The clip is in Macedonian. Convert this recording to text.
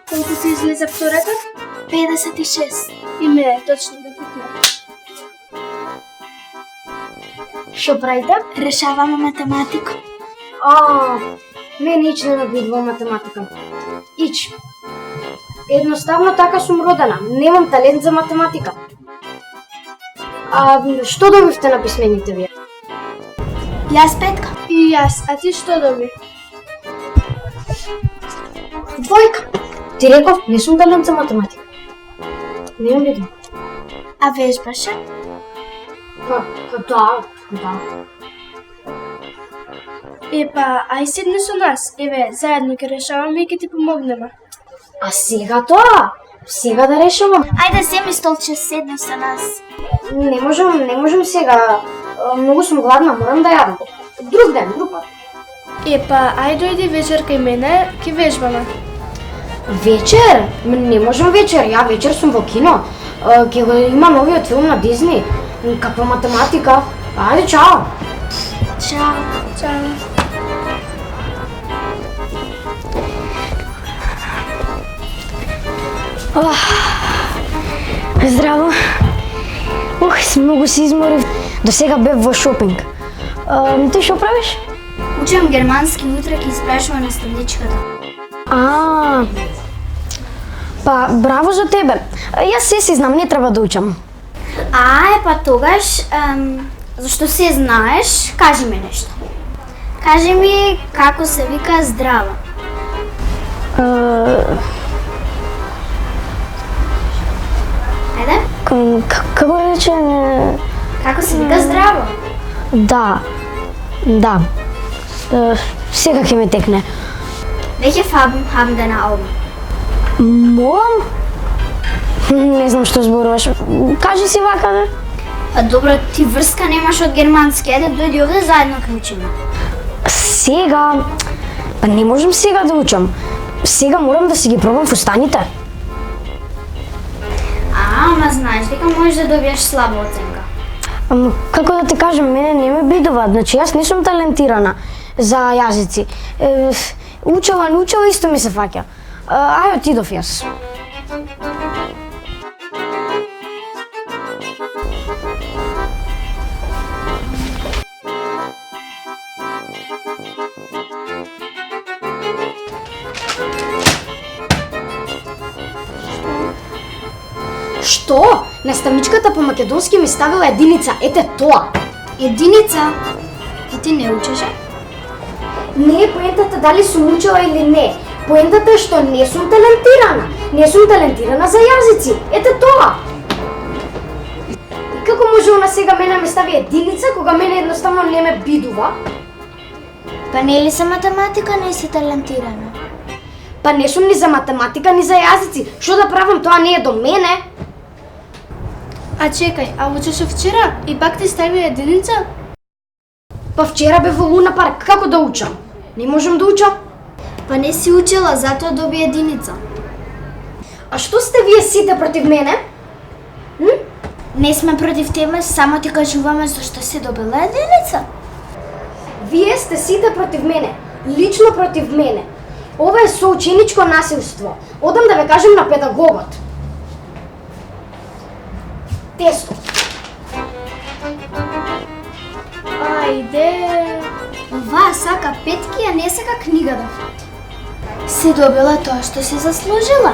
Колку се излезе втората? 56. И мене точно да питам. Што правите? Решаваме математика. Мене ич не ме бидува математика. Ич. Едноставно така сум родена. Немам талент за математика. Што добивте на писмените вие? Јас 5. И јас, а ти што доби? Двојка. Ти реков, не сум талент за математика. Немам бидува. А вежбаше? Да. Епа, ај седни со нас. Еве, заедно ќе решаваме и ќе ти помогнеме. А сега тоа? Сега да решавам? Ајде, земи столче, седни со нас. Не можам сега. Многу сум гладна, морам да јадам. Друг ден, друг пат. Епа, ај дојди вечер кај мене, ќе вежбаме. Вечер? Не можам вечер, ја вечер сум во кино. Ќе го има новиот филм на Дизни. Каква математика? Ајде, чао! Чао. Чао. Здраво. Многу се изморив. До сега бев во шопинг. Ти што правиш? Учам германски, утре ќе испрашува наставничката. Па, браво за тебе. Јас се си знам, не треба да учам. Па тогаш, зашто се знаеш, кажи ми нешто. Кажи ми како се вика здрава. Ајде? Како рече? Како се вика здраво? Да. Сега ќе ме текне. Welche Farben haben deine Augen? Морам? Не знам што зборуваш. Кажи си вака, бе. Па добро, ти врска немаш од германски, ајде дојди овде заедно ќе учиме. Сега? Па не можам сега да учам. Сега морам да си ги пробам фустаните. Ама знаеш дека можеш да добиеш слаба оценка. Како да ти кажам, мене не ме бидува. Значи, јас не сум талентирана за јазици. Учела, не учела, исто ми се фаќа. Ај, отидов јас. Што? Наставничката по македонски ми ставила единица, ете тоа. Единица? И ти не учеше? Не е поентата дали сум учела или не. Поентата е што не сум талентирана. Не сум талентирана за јазици. Ете тоа. И како може она сега мене ме стави единица, кога мене едноставно не ме бидува? Па не ли за математика не си талентирана? Па не сум ни за математика, ни за јазици. Што да правам, тоа не е до мене. А чекај, а учеше вчера и пак ти стави единица? Па вчера бев во Луна парк, како да учам? Не можам да учам. Па не си учела, затоа доби единица. А што сте вие сите против мене? Не сме против тебе, само ти кажуваме зашто си добила единица. Вие сте сите против мене, лично против мене. Ова е соученичко насилство. Одам да ве кажем на педагогот. Тесто. Ајде. Ова сака петки, а не сака книга да фати. Си добила тоа што си заслужила.